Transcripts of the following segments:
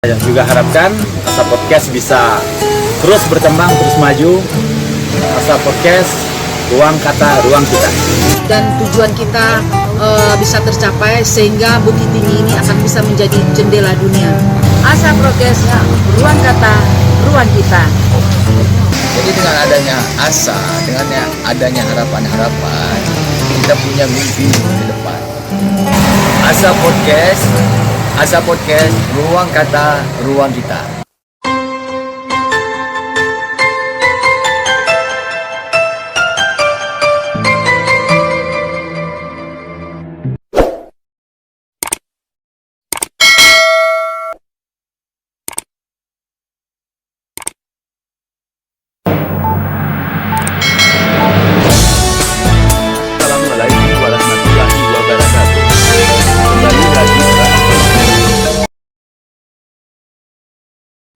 Juga harapkan Asa Podcast bisa terus berkembang, terus maju. Asa Podcast, ruang kata, ruang kita. Dan tujuan kita bisa tercapai sehingga Bukit Tinggi ini akan bisa menjadi jendela dunia. Asa Podcast, ruang kata, ruang kita. Jadi dengan adanya asa, dengan adanya harapan-harapan, kita punya mimpi ke depan. Asa Podcast, ruang kata, ruang kita. Assalamualaikum warahmatullahi wabarakatuh. Kembali lagi ke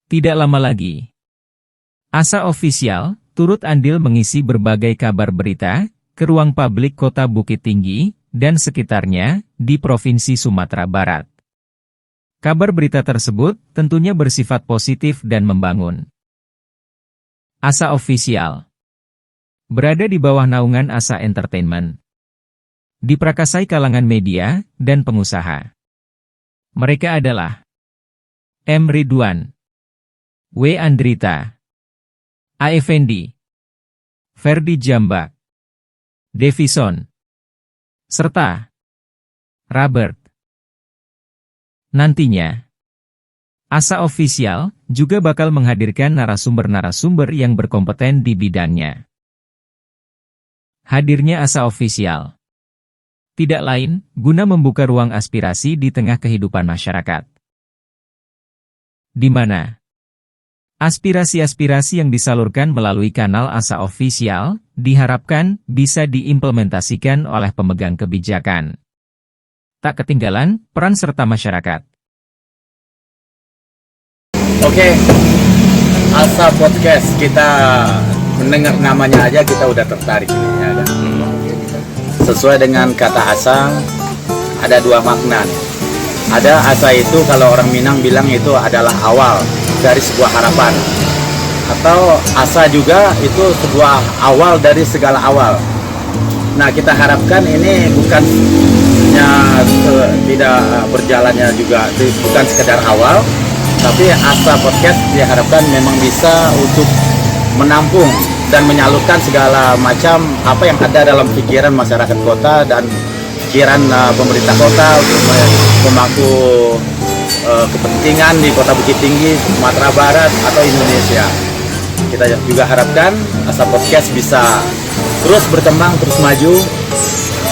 Tidak lama lagi, Asa Official turut andil mengisi berbagai kabar berita ke ruang publik Kota Bukit Tinggi dan sekitarnya di Provinsi Sumatera Barat. Kabar berita tersebut tentunya bersifat positif dan membangun. Asa Official berada di bawah naungan Asa Entertainment, diprakasai kalangan media dan pengusaha. Mereka adalah M. Ridwan, W. Andrita, A. Effendi, Ferdi Jambak, Davison, serta Robert. Nantinya, Asa Official juga bakal menghadirkan narasumber-narasumber yang berkompeten di bidangnya. Hadirnya Asa Official tidak lain guna membuka ruang aspirasi di tengah kehidupan masyarakat, di mana aspirasi-aspirasi yang disalurkan melalui kanal Asa Official diharapkan bisa diimplementasikan oleh pemegang kebijakan. Tak ketinggalan peran serta masyarakat. Oke, Asa Podcast, kita mendengar namanya aja kita udah tertarik ini, ya kan? Sesuai dengan kata asa, ada dua makna nih. Ada asa itu kalau orang Minang bilang itu adalah awal dari sebuah harapan, atau asa juga itu sebuah awal dari segala awal. Nah, kita harapkan ini bukannya tidak berjalannya juga, bukan sekedar awal, tapi Asa Podcast diharapkan memang bisa untuk menampung dan menyalurkan segala macam apa yang ada dalam pikiran masyarakat kota dan pikiran pemerintah kota untuk memangku kepentingan di Kota Bukit Tinggi, Sumatera Barat atau Indonesia. Kita juga harapkan Asa Podcast bisa terus berkembang, terus maju.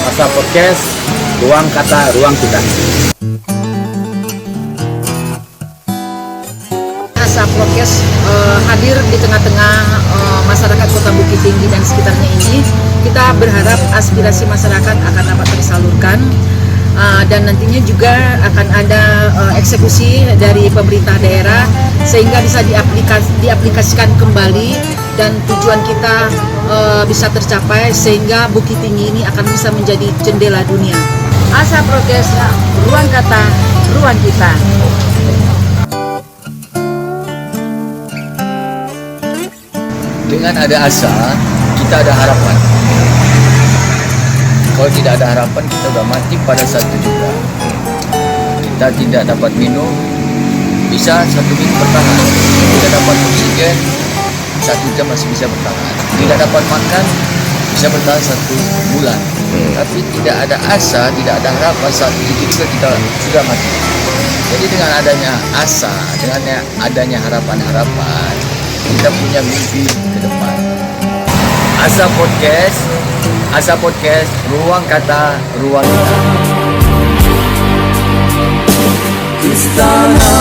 Asa Podcast, ruang kata, ruang kita. Asa Podcast hadir di tengah-tengah masyarakat Kota Bukit Tinggi dan sekitarnya ini. Kita berharap aspirasi masyarakat akan dapat tersalurkan. Dan nantinya juga akan ada eksekusi dari pemerintah daerah sehingga bisa diaplikasikan kembali dan tujuan kita bisa tercapai sehingga Bukit Tinggi ini akan bisa menjadi jendela dunia. Asa Podcast, ruang kata, ruang kita. Dengan ada asa, kita ada harapan. Kalau tidak ada harapan, kita sudah mati pada saat itu juga. Kita tidak dapat minum, bisa 1 minggu bertahan. Tidak dapat oksigen, 1 jam masih bisa bertahan. Tidak dapat makan, bisa bertahan 1 bulan. Tapi tidak ada asa, tidak ada harapan, saat itu juga kita sudah mati. Jadi dengan adanya asa, dengan adanya harapan-harapan, kita punya mimpi ke depan. Asa Podcast, ruang kata, ruang kita. Istana